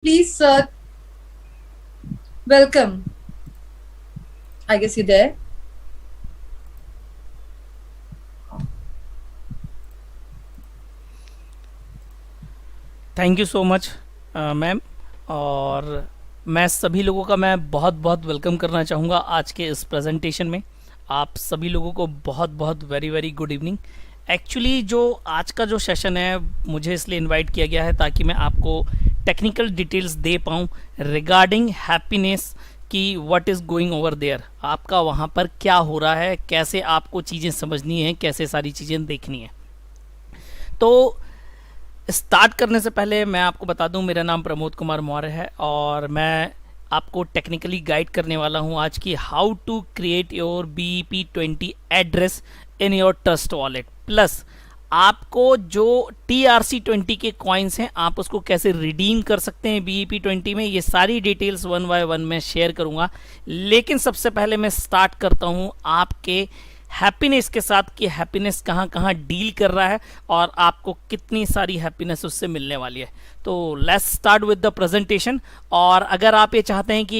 Please, sir, welcome. I guess you're there. Thank you so much ma'am. और मैं सभी लोगों का मैं बहुत बहुत वेलकम करना चाहूँगा आज के इस प्रेजेंटेशन में। आप सभी लोगों को बहुत बहुत very very good evening. Actually जो आज का जो सेशन है मुझे इसलिए इनवाइट किया गया है ताकि मैं आपको टेक्निकल डिटेल्स दे पाऊँ रिगार्डिंग हैप्पीनेस कि what is going over there, आपका वहाँ पर क्या हो रहा है, कैसे आपको चीज़ें समझनी है, कैसे सारी चीज़ें देखनी है। तो स्टार्ट करने से पहले मैं आपको बता दूं मेरा नाम प्रमोद कुमार मौर्य है और मैं आपको टेक्निकली गाइड करने वाला हूं आज की how to create your BEP20 address in your trust wallet. Plus आपको जो TRC20 के कॉइन्स हैं आप उसको कैसे रिडीम कर सकते हैं BEP20 में, ये सारी डिटेल्स वन बाय वन मैं शेयर करूंगा। लेकिन सबसे पहले मैं स्टार्ट करता हूं आपके हैप्पीनेस के साथ कि हैप्पीनेस कहाँ कहाँ डील कर रहा है और आपको कितनी सारी हैप्पीनेस उससे मिलने वाली है। तो let's start with the presentation. और अगर आप ये चाहते हैं कि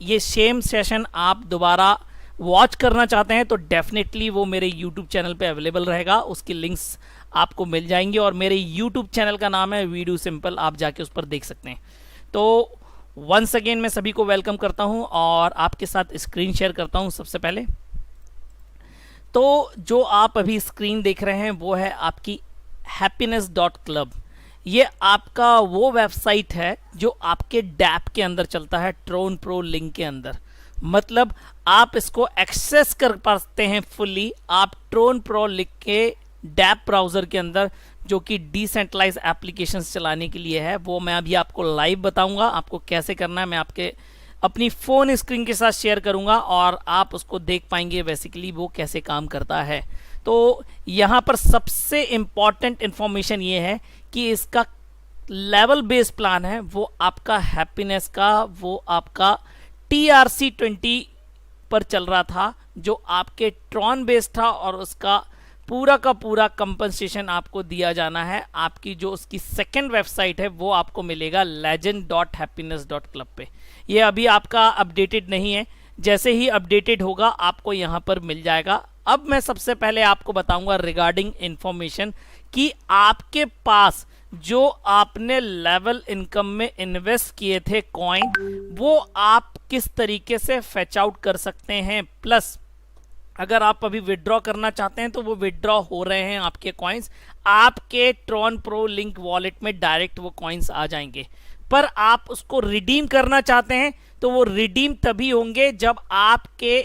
ये सेम सेशन आप दोबारा वॉच करना चाहते हैं तो डेफिनेटली वो मेरे यूट्यूब चैनल पे अवेलेबल रहेगा, उसकी लिंक्स आपको मिल जाएंगी और मेरे यूट्यूब चैनल का नाम है वीडियो सिंपल, आप जाके उस पर देख सकते हैं। तो वंस अगेन मैं सभी को वेलकम करता हूं और आपके साथ स्क्रीन शेयर करता हूं। सबसे पहले तो जो आप अभी स्क्रीन देख रहे हैं वो है आपकी happiness.club। ये आपका वो वेबसाइट है जो आपके डैप के अंदर चलता है, ट्रोन प्रो लिंक के अंदर। मतलब आप इसको एक्सेस कर पाते हैं फुल्ली आप ट्रोन प्रो लिख के डैप ब्राउज़र के अंदर, जो कि डिसेंट्रलाइज एप्लीकेशंस चलाने के लिए है। वो मैं अभी आपको लाइव बताऊंगा आपको कैसे करना है। मैं आपके अपनी फ़ोन स्क्रीन के साथ शेयर करूंगा और आप उसको देख पाएंगे बेसिकली वो कैसे काम करता है। तो यहाँ पर सबसे इम्पॉर्टेंट इन्फॉर्मेशन ये है कि इसका लेवल बेस प्लान है वो आपका हैप्पीनेस का, वो आपका TRC20 पर चल रहा था जो आपके ट्रॉन बेस था और उसका पूरा का पूरा कंपनसेशन आपको दिया जाना है। आपकी जो उसकी सेकंड वेबसाइट है वो आपको मिलेगा legend.happiness.club पे। ये अभी आपका अपडेटेड नहीं है, जैसे ही अपडेटेड होगा आपको यहाँ पर मिल जाएगा। अब मैं सबसे पहले आपको बताऊंगा रिगार्डिंग इंफॉर्मेशन कि आपके पास जो आपने लेवल इनकम में इन्वेस्ट किए थे कॉइन, वो आप किस तरीके से फेच आउट कर सकते हैं। प्लस अगर आप अभी विड्रॉ करना चाहते हैं तो वो विड्रॉ हो रहे हैं आपके कॉइन्स, आपके ट्रॉन प्रो लिंक वॉलेट में डायरेक्ट वो कॉइन्स आ जाएंगे। पर आप उसको रिडीम करना चाहते हैं तो वो रिडीम तभी होंगे जब आपके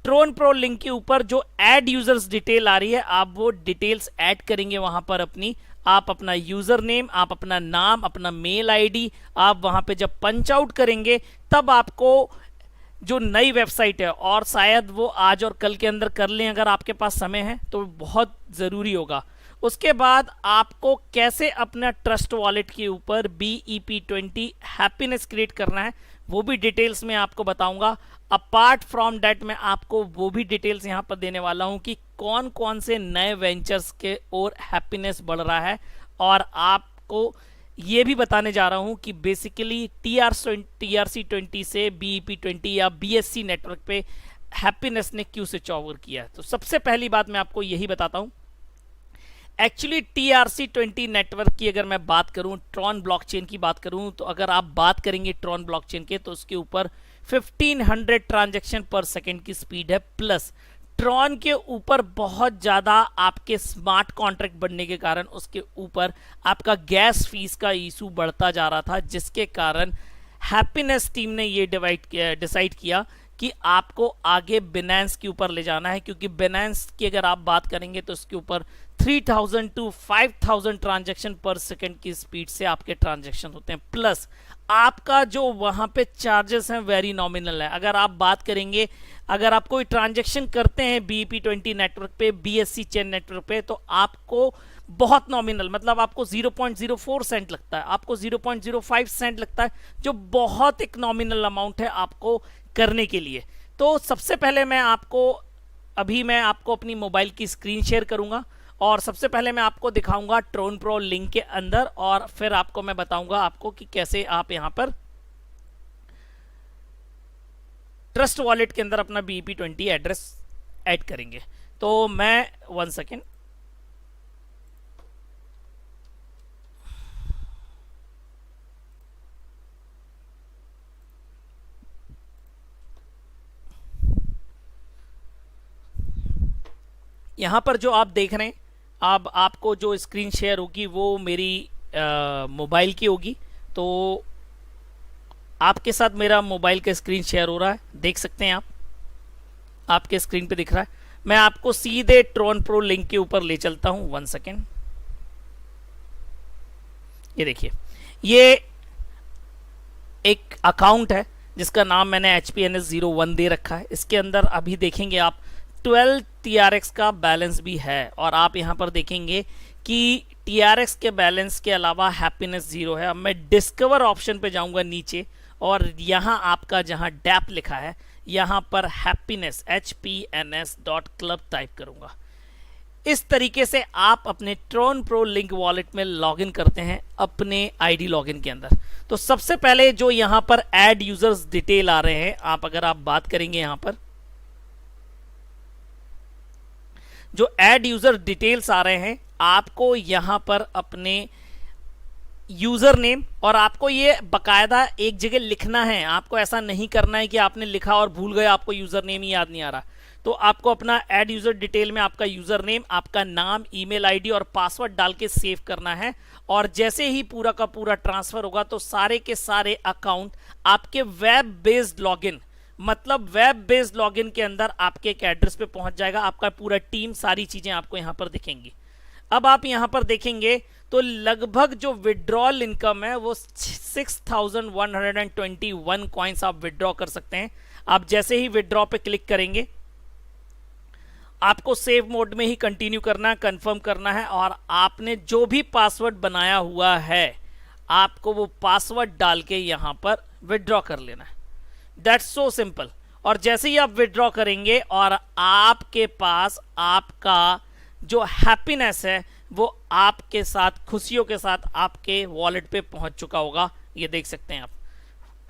ट्रोन प्रो लिंक के ऊपर जो ऐड यूजर्स डिटेल आ रही है आप वो डिटेल्स ऐड करेंगे वहां पर अपनी। आप अपना यूजर नेम, आप अपना नाम, अपना मेल आईडी आप वहां पे जब पंच आउट करेंगे तब आपको जो नई वेबसाइट है, और शायद वो आज और कल के अंदर कर लें अगर आपके पास समय है तो बहुत ज़रूरी होगा। उसके बाद आपको कैसे अपना ट्रस्ट वॉलेट के ऊपर BEP20 हैप्पीनेस क्रिएट करना है वो भी डिटेल्स में आपको बताऊंगा। अपार्ट फ्रॉम डैट मैं आपको वो भी डिटेल्स यहाँ पर देने वाला हूँ कि कौन कौन से नए वेंचर्स के और हैप्पीनेस बढ़ रहा है। और आपको ये भी बताने जा रहा हूँ कि बेसिकली TRC20 से BEP20 या BSC नेटवर्क पे हैप्पीनेस ने क्यों स्विच ओवर किया है। तो सबसे पहली बात मैं आपको यही बताता हूँ। एक्चुअली TRC20 नेटवर्क की अगर मैं बात करूं, ट्रॉन ब्लॉकचेन की बात करूं, तो अगर आप बात करेंगे ट्रॉन ब्लॉकचेन के तो उसके ऊपर 1500 ट्रांजैक्शन पर सेकंड की स्पीड है। प्लस ट्रॉन के ऊपर बहुत ज़्यादा आपके स्मार्ट कॉन्ट्रैक्ट बनने के कारण उसके ऊपर आपका गैस फीस का इशू बढ़ता जा रहा था, जिसके कारण हैप्पीनेस टीम ने ये डिसाइड किया कि आपको आगे बिनेंस के ऊपर ले जाना है। क्योंकि बिनेंस की अगर आप बात करेंगे तो उसके ऊपर 3000 टू 5000 ट्रांजैक्शन पर सेकंड की स्पीड से आपके ट्रांजैक्शन होते हैं। प्लस आपका जो वहां पे चार्जेस हैं वेरी नॉमिनल है। अगर आप बात करेंगे, अगर आप कोई ट्रांजैक्शन करते हैं BEP20 नेटवर्क पे, BSC चेन नेटवर्क पे, तो आपको बहुत नॉमिनल, मतलब आपको 0.04 सेंट लगता है, आपको 0.05 सेंट लगता है, जो बहुत एक नॉमिनल अमाउंट है आपको करने के लिए। तो सबसे पहले मैं आपको अपनी मोबाइल की स्क्रीन शेयर करूंगा और सबसे पहले मैं आपको दिखाऊंगा ट्रोन प्रो लिंक के अंदर, और फिर आपको मैं बताऊंगा आपको कि कैसे आप यहां पर ट्रस्ट वॉलेट के अंदर अपना BEP20 एड्रेस ऐड करेंगे। तो मैं 1 सेकेंड, यहाँ पर जो आप देख रहे हैं, अब आपको जो स्क्रीन शेयर होगी वो मेरी मोबाइल की होगी। तो आपके साथ मेरा मोबाइल का स्क्रीन शेयर हो रहा है, देख सकते हैं आप, आपके स्क्रीन पे दिख रहा है। मैं आपको सीधे ट्रोन प्रो लिंक के ऊपर ले चलता हूं, 1 सेकेंड। ये देखिए, ये एक अकाउंट है जिसका नाम मैंने HPNS01 दे रखा है। इसके अंदर अभी देखेंगे आप 12 TRX का बैलेंस भी है, और आप यहाँ पर देखेंगे कि TRX के बैलेंस के अलावा हैप्पीनेस 0 है। अब मैं डिस्कवर ऑप्शन पे जाऊंगा नीचे, और यहाँ आपका जहाँ डैप लिखा है यहाँ पर हैप्पीनेस HPNS.club टाइप करूंगा। इस तरीके से आप अपने ट्रोन प्रो लिंक वॉलेट में लॉगिन करते हैं अपने ID लॉगिन के अंदर। तो सबसे पहले जो यहाँ पर ऐड यूजर्स डिटेल आ रहे हैं, अगर आप बात करेंगे यहाँ पर जो ऐड यूजर डिटेल्स आ रहे हैं, आपको यहां पर अपने यूजर नेम, और आपको ये बकायदा एक जगह लिखना है। आपको ऐसा नहीं करना है कि आपने लिखा और भूल गए, आपको यूजर नेम ही याद नहीं आ रहा। तो आपको अपना ऐड यूजर डिटेल में आपका यूजर नेम, आपका नाम, ईमेल आईडी और पासवर्ड डाल के सेव करना है। और जैसे ही पूरा का पूरा ट्रांसफर होगा तो सारे के सारे अकाउंट आपके वेब बेस्ड लॉगिन, मतलब वेब बेस्ड लॉगिन के अंदर आपके एक एड्रेस पे पहुंच जाएगा। आपका पूरा टीम, सारी चीजें आपको यहां पर दिखेंगी। अब आप यहां पर देखेंगे तो लगभग जो विड्रॉल इनकम है वो 6121 कॉइन्स आप विड्रॉ कर सकते हैं। आप जैसे ही विड्रॉ पे क्लिक करेंगे, आपको सेव मोड में ही कंटिन्यू करना है, कंफर्म करना है, और आपने जो भी पासवर्ड बनाया हुआ है आपको वो पासवर्ड डाल के यहां पर विड्रॉ कर लेना है। That's so simple. और जैसे ही आप विड्रॉ करेंगे और आपके पास आपका जो हैप्पीनेस है वो आपके साथ, खुशियों के साथ आपके वॉलेट पे पहुंच चुका होगा। ये देख सकते हैं आप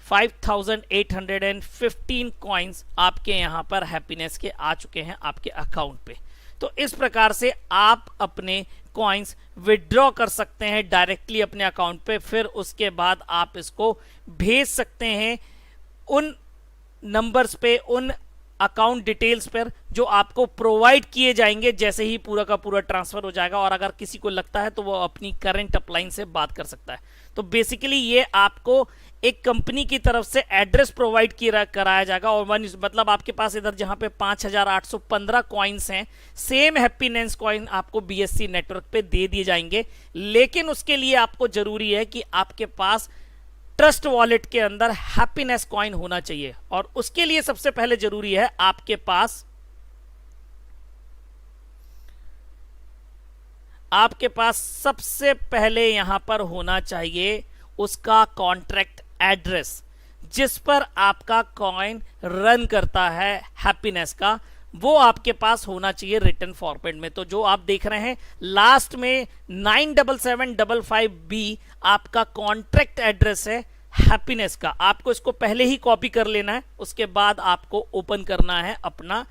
5815 कॉइन्स आपके यहाँ पर हैप्पीनेस के आ चुके हैं आपके अकाउंट पे। तो इस प्रकार से आप अपने कॉइन्स विड्रॉ कर सकते हैं डायरेक्टली अपने अकाउंट पे। फिर उसके बाद आप इसको भेज सकते हैं उन नंबर्स पे, उन अकाउंट डिटेल्स पर जो आपको प्रोवाइड किए जाएंगे जैसे ही पूरा का पूरा ट्रांसफर हो जाएगा। और अगर किसी को लगता है तो वो अपनी करंट अपलाइन से बात कर सकता है। तो बेसिकली ये आपको एक कंपनी की तरफ से एड्रेस प्रोवाइड कराया जाएगा, और मतलब आपके पास इधर जहां पे 5815 कॉइन्स हैं, सेम हैप्पीनेस कॉइन आपको BSC नेटवर्क पे दे दिए जाएंगे। लेकिन उसके लिए आपको जरूरी है कि आपके पास ट्रस्ट वॉलेट के अंदर हैप्पीनेस कॉइन होना चाहिए, और उसके लिए सबसे पहले जरूरी है आपके पास सबसे पहले यहां पर होना चाहिए उसका कॉन्ट्रैक्ट एड्रेस जिस पर आपका कॉइन रन करता है हैप्पीनेस का, वो आपके पास होना चाहिए रिटर्न फॉर्मेट में। तो जो आप देख रहे हैं लास्ट में 97755B आपका कॉन्ट्रैक्ट एड्रेस है हैप्पीनेस का। आपको इसको पहले ही कॉपी कर लेना है, उसके बाद आपको ओपन करना है अपना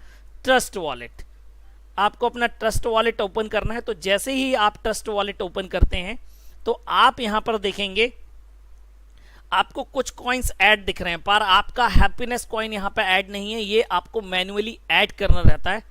ट्रस्ट वॉलेट। आपको अपना ट्रस्ट वॉलेट ओपन करना है। तो जैसे ही आप ट्रस्ट वॉलेट ओपन करते हैं तो आप यहां पर देखेंगे आपको कुछ कॉइन्स ऐड दिख रहे हैं, पर आपका हैप्पीनेस कॉइन यहां पे ऐड नहीं है, ये आपको मैन्युअली ऐड करना रहता है।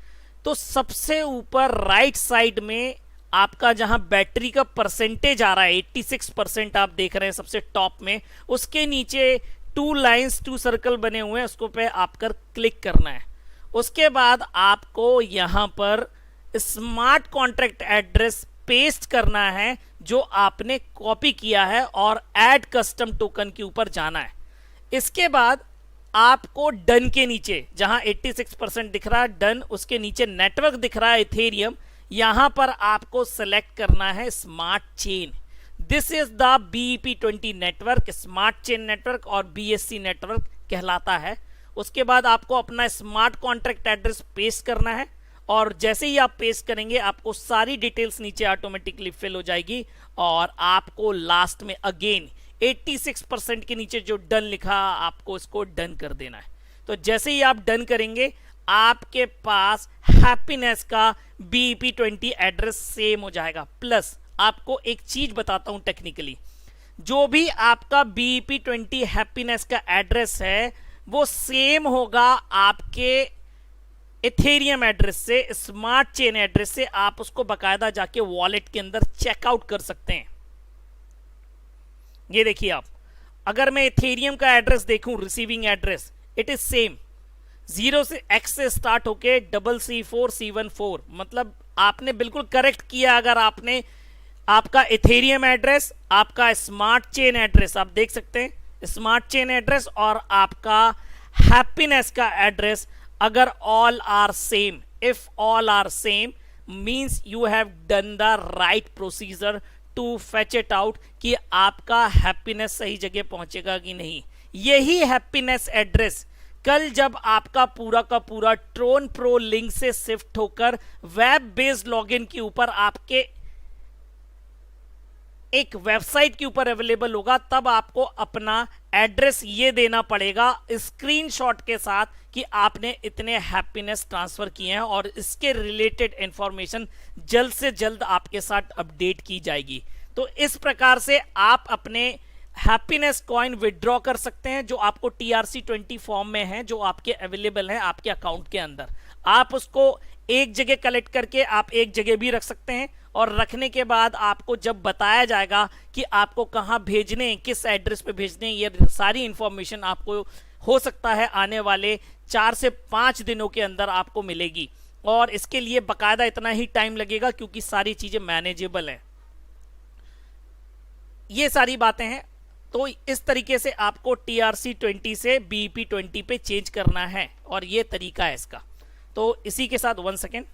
तो सबसे ऊपर राइट साइड में आपका जहां बैटरी का परसेंटेज आ रहा है 86% आप देख रहे हैं सबसे टॉप में, उसके नीचे 2 लाइंस 2 सर्कल बने हुए हैं, उसको पे आपकर क्लिक करना है। उसके बाद आपको यहां पर स्मार्ट कॉन्ट्रैक्ट एड्रेस पेस्ट करना है जो आपने कॉपी किया है, और ऐड कस्टम टोकन के ऊपर जाना है। इसके बाद आपको डन के नीचे जहां 86% दिख रहा है डन, उसके नीचे नेटवर्क दिख रहा है इथेरियम, यहां पर आपको सेलेक्ट करना है smart chain. This is the BEP20 network, smart chain network और BSC नेटवर्क कहलाता है। उसके बाद आपको अपना स्मार्ट कॉन्ट्रैक्ट एड्रेस पेस्ट करना है, और जैसे ही आप पेस्ट करेंगे आपको सारी डिटेल्स नीचे ऑटोमेटिकली फिल हो जाएगी और आपको लास्ट में अगेन 86% के नीचे जो डन लिखा आपको इसको डन कर देना है। तो जैसे ही आप डन करेंगे आपके पास हैप्पीनेस का BEP20 एड्रेस सेम हो जाएगा। प्लस आपको एक चीज बताता हूं टेक्निकली, जो भी आपका BEP20 हैप्पीनेस का एड्रेस है वो सेम होगा आपके इथेरियम एड्रेस से, स्मार्ट चेन एड्रेस से। आप उसको बकायदा जाके वॉलेट के अंदर चेकआउट कर सकते हैं। ये देखिए आप, अगर मैं इथेरियम का एड्रेस देखूं, receiving address it is same, 0 से X से स्टार्ट होके CC4C14, मतलब आपने बिल्कुल करेक्ट किया। अगर आपने आपका इथेरियम एड्रेस, आपका स्मार्ट चेन एड्रेस, आप देख सकते हैं स्मार्ट चेन एड्रेस और आपका हैप्पीनेस का एड्रेस अगर all are same, if all are same means you have done the right procedure to fetch it out कि आपका हैप्पीनेस सही जगह पहुंचेगा कि नहीं। यही हैप्पीनेस एड्रेस कल जब आपका पूरा का पूरा ट्रोन प्रो लिंक से शिफ्ट होकर वेब बेस्ड लॉगिन के ऊपर आपके एक वेबसाइट के ऊपर अवेलेबल होगा, तब आपको अपना एड्रेस ये देना पड़ेगा स्क्रीनशॉट के साथ कि आपने इतने हैप्पीनेस ट्रांसफर किए हैं और इसके रिलेटेड इंफॉर्मेशन जल्द से जल्द आपके साथ अपडेट की जाएगी। तो इस प्रकार से आप अपने हैप्पीनेस कॉइन विड्रॉ कर सकते हैं जो आपको TRC20 फॉर्म में है, जो आपके अवेलेबल है आपके अकाउंट के अंदर। आप उसको एक जगह कलेक्ट करके आप एक जगह भी रख सकते हैं और रखने के बाद आपको जब बताया जाएगा कि आपको कहां भेजने, किस एड्रेस पे भेजने, ये सारी इंफॉर्मेशन आपको हो सकता है आने वाले 4 से 5 दिनों के अंदर आपको मिलेगी। और इसके लिए बकायदा इतना ही टाइम लगेगा क्योंकि सारी चीजें मैनेजेबल है। ये सारी बातें हैं। तो इस तरीके से आपको TRC20 से BEP20 पे चेंज करना है और ये तरीका है इसका। तो इसी के साथ 1 सेकेंड,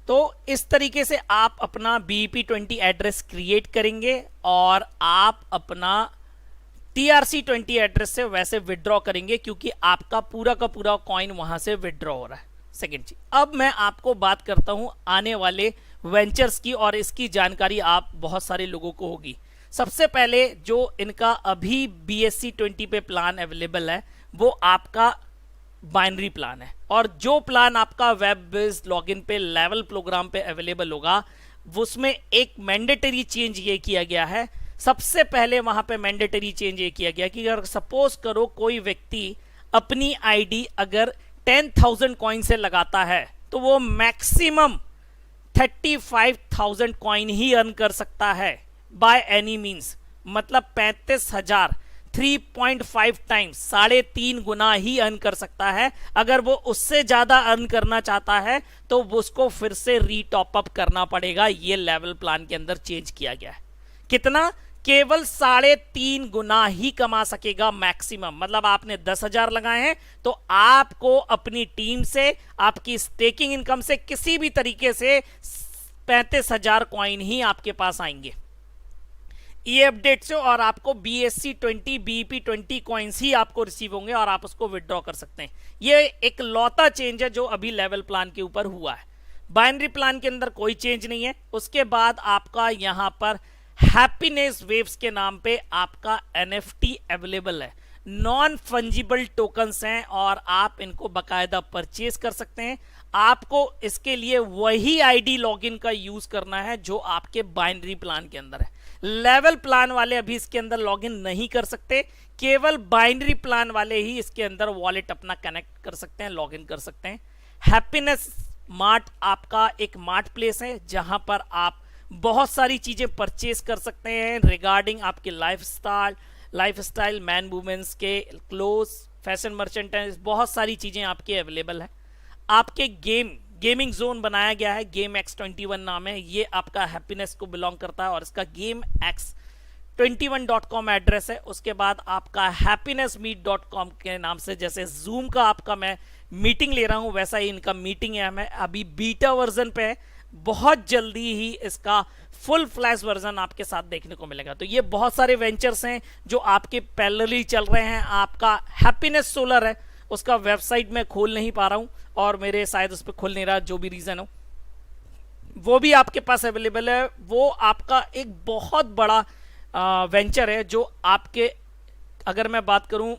तो इस तरीके से आप अपना BEP20 एड्रेस क्रिएट करेंगे और आप अपना TRC20 एड्रेस से वैसे विड्रॉ करेंगे क्योंकि आपका पूरा का पूरा कॉइन वहां से विड्रॉ हो रहा है। सेकेंड चीज, अब मैं आपको बात करता हूं आने वाले वेंचर्स की और इसकी जानकारी आप बहुत सारे लोगों को होगी। सबसे पहले जो इनका अभी BSC20 पे प्लान अवेलेबल है वो आपका बाइनरी प्लान है, और जो प्लान आपका वेब बेस्ड लॉगिन पे लेवल प्रोग्राम पे अवेलेबल होगा उसमें एक मैंडेटरी चेंज ये किया गया है। सबसे पहले वहां पे मैंडेटरी चेंज ये किया गया कि अगर सपोज करो कोई व्यक्ति अपनी आईडी अगर 10,000 कॉइन से लगाता है तो वो मैक्सिमम 35,000 कॉइन ही अर्न कर सकता है बाय एनी मींस, मतलब 35,000 3.5 टाइम्स, 3.5 गुना ही अर्न कर सकता है। अगर वो उससे ज्यादा अर्न करना चाहता है तो उसको फिर से रीटॉप अप करना पड़ेगा। ये लेवल प्लान के अंदर चेंज किया गया है। कितना? केवल 3.5 गुना ही कमा सकेगा मैक्सिमम। मतलब आपने 10,000 लगाए हैं तो आपको अपनी टीम से, आपकी स्टेकिंग इनकम से किसी भी तरीके से 35,000 कॉइन ही आपके पास आएंगे ये अपडेट से, और आपको BSC20 BEP20 कॉइन्स ही आपको रिसीव होंगे और आप उसको विड्रॉ कर सकते हैं। ये एक लौता चेंज है जो अभी लेवल प्लान के ऊपर हुआ है। बाइनरी प्लान के अंदर कोई चेंज नहीं है। उसके बाद आपका यहां पर हैप्पीनेस वेव्स के नाम पे आपका NFT अवेलेबल है। नॉन फंजिबल टोकन्स हैं और आप इनको बकायदा परचेज कर सकते हैं। आपको इसके लिए वही आईडी लॉगिन का यूज करना है जो आपके बाइनरी प्लान के अंदर है। लेवल प्लान वाले अभी इसके अंदर लॉगिन नहीं कर सकते, केवल बाइनरी प्लान वाले ही इसके अंदर वॉलेट अपना कनेक्ट कर सकते हैं, लॉगिन कर सकते हैं। हैप्पीनेस मार्ट आपका एक मार्ट प्लेस है जहां पर आप बहुत सारी चीजें परचेज कर सकते हैं रिगार्डिंग आपके लाइफस्टाइल, मैन वुमेन्स के क्लोथ, फैशन मर्चेंटाइज, बहुत सारी चीजें आपके अवेलेबल है। आपके गेमिंग जोन बनाया गया है, गेम X21 नाम है। ये आपका हैप्पीनेस को बिलोंग करता है और इसका GameX21.com एड्रेस है। उसके बाद आपका happinessmeet.com के नाम से, जैसे जूम का आपका मैं मीटिंग ले रहा हूं वैसा ही इनका मीटिंग है। हमें अभी बीटा वर्जन पे है, बहुत जल्दी ही इसका फुल फ्लैश वर्जन आपके साथ देखने को मिलेगा। तो ये बहुत सारे वेंचर्स हैं जो आपके पैरेलली चल रहे हैं। आपका हैप्पीनेस सोलर है, उसका वेबसाइट मैं खोल नहीं पा रहा हूँ और मेरे शायद उस पर खुल नहीं रहा, जो भी रीज़न हो, वो भी आपके पास अवेलेबल है। वो आपका एक बहुत बड़ा वेंचर है जो आपके, अगर मैं बात करूं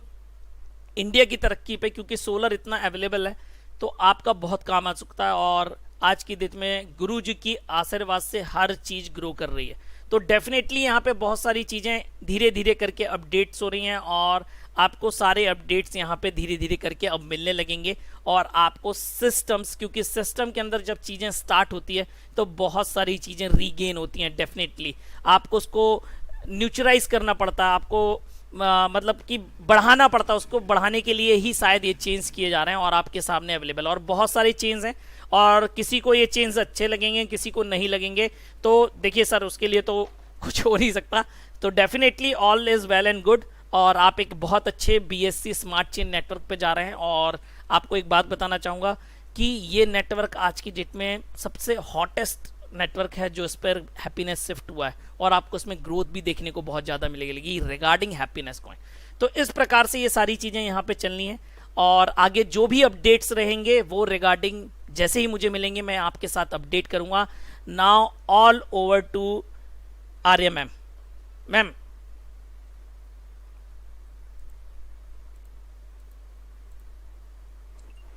इंडिया की तरक्की पे, क्योंकि सोलर इतना अवेलेबल है तो आपका बहुत काम आ सकता है। और आज की डेट में गुरु जी की आशीर्वाद से हर चीज़ ग्रो कर रही है। तो डेफिनेटली यहाँ पे बहुत सारी चीज़ें धीरे धीरे करके अपडेट्स हो रही हैं और आपको सारे अपडेट्स यहाँ पे धीरे धीरे करके अब मिलने लगेंगे। और आपको सिस्टम्स, क्योंकि सिस्टम के अंदर जब चीज़ें स्टार्ट होती है तो बहुत सारी चीज़ें रीगेन होती हैं। डेफिनेटली आपको उसको न्यूट्रलाइज करना पड़ता है, आपको मतलब कि बढ़ाना पड़ता है। उसको बढ़ाने के लिए ही शायद ये चेंज किए जा रहे हैं और आपके सामने अवेलेबल। और बहुत सारे चेंज हैं और किसी को ये चेंज अच्छे लगेंगे, किसी को नहीं लगेंगे। तो देखिए सर, उसके लिए तो कुछ हो नहीं सकता। तो definitely all is well and good और आप एक बहुत अच्छे BSC स्मार्ट चेन नेटवर्क पे जा रहे हैं। और आपको एक बात बताना चाहूँगा कि ये नेटवर्क आज की डेट में सबसे हॉटेस्ट नेटवर्क है जो इस पर हैप्पीनेस शिफ्ट हुआ है और आपको इसमें ग्रोथ भी देखने को बहुत ज़्यादा मिलेगी रिगार्डिंग हैप्पीनेस कॉइन। तो इस प्रकार से ये सारी चीज़ें यहाँ पे चलनी है और आगे जो भी अपडेट्स रहेंगे वो रिगार्डिंग जैसे ही मुझे मिलेंगे मैं आपके साथ अपडेट करूँगा। Now all over to Arya ma'am. Ma'am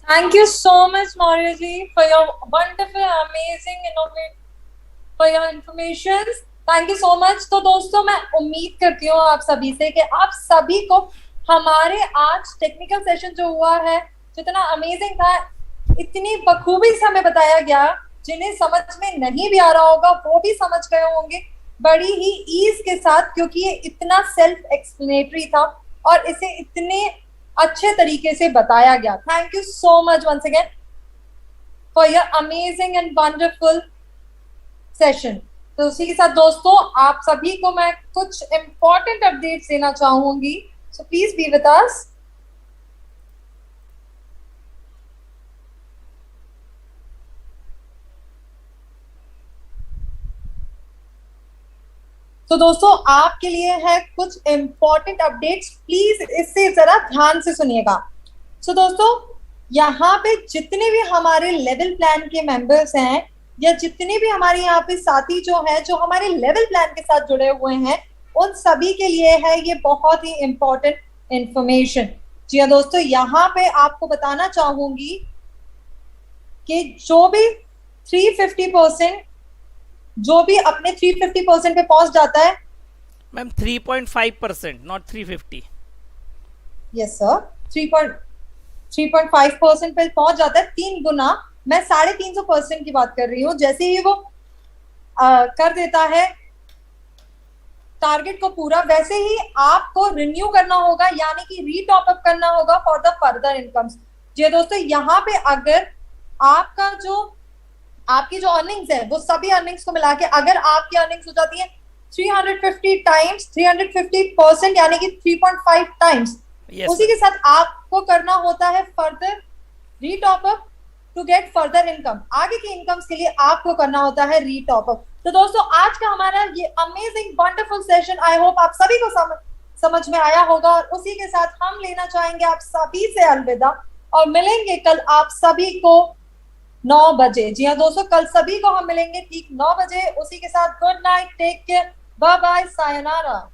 Thank you so much, Maurya ji, for your wonderful, amazing, innovative, for your information. Thank you so much. तो दोस्तों, मैं उम्मीद करती हूँ आप सभी से कि आप सभी को हमारे आज टेक्निकल सेशन जो हुआ है, जितना अमेजिंग था, इतनी बखूबी से हमें बताया गया, जिन्हें समझ में नहीं भी आ रहा होगा वो भी समझ गए होंगे बड़ी ही ईज के साथ, क्योंकि ये इतना सेल्फ एक्सप्लेनेटरी था और इसे इतने अच्छे तरीके से बताया गया। Thank you so much once again for your amazing and wonderful session. तो उसी के साथ दोस्तों, आप सभी को मैं कुछ इंपॉर्टेंट अपडेट्स देना चाहूंगी, so please be with us. तो दोस्तों, आपके लिए है कुछ इंपॉर्टेंट अपडेट्स, प्लीज इससे जरा ध्यान से सुनिएगा। सो दोस्तों, यहाँ पे जितने भी हमारे लेवल प्लान के मेंबर्स हैं या जितने भी हमारे यहाँ पे साथी जो हैं जो हमारे लेवल प्लान के साथ जुड़े हुए हैं, उन सभी के लिए है ये बहुत ही इंपॉर्टेंट इंफॉर्मेशन। जी हाँ दोस्तों, यहाँ पे आपको बताना चाहूंगी कि जो भी 350% जो भी अपने 350% पे पहुंच जाता है, मैम 3.5%, नॉट 350। यस सर, 3.5% पे पहुंच जाता है, 3 गुना। मैं 350% की बात कर रही हूँ। जैसे ही वो कर देता है टारगेट को पूरा, वैसे ही आपको रिन्यू करना होगा, यानी कि रीटॉप अप करना होगा फॉर द फर्दर इनकम्स। जी दोस्तों, यहाँ पे अगर आपकी जो अर्निंग्स है वो सभी अर्निंग्स को मिला के अगर आपकी अर्निंग्स हो जाती है 350 टाइम्स 350%, यानी कि 3.5 टाइम्स, उसी के साथ आपको करना होता है further retop up to get further income. आगे की इनकम्स के लिए आपको करना होता है रीटॉप अप। तो दोस्तों, आज का हमारा ये amazing wonderful session, I hope आप सभी को समझ में आया होगा। और उसी के साथ हम लेना चाहेंगे आप सभी से अलविदा और मिलेंगे कल आप सभी को 9 बजे। जी हाँ दोस्तों, कल सभी को हम मिलेंगे ठीक 9 बजे। उसी के साथ good night, take care, bye bye, sayonara.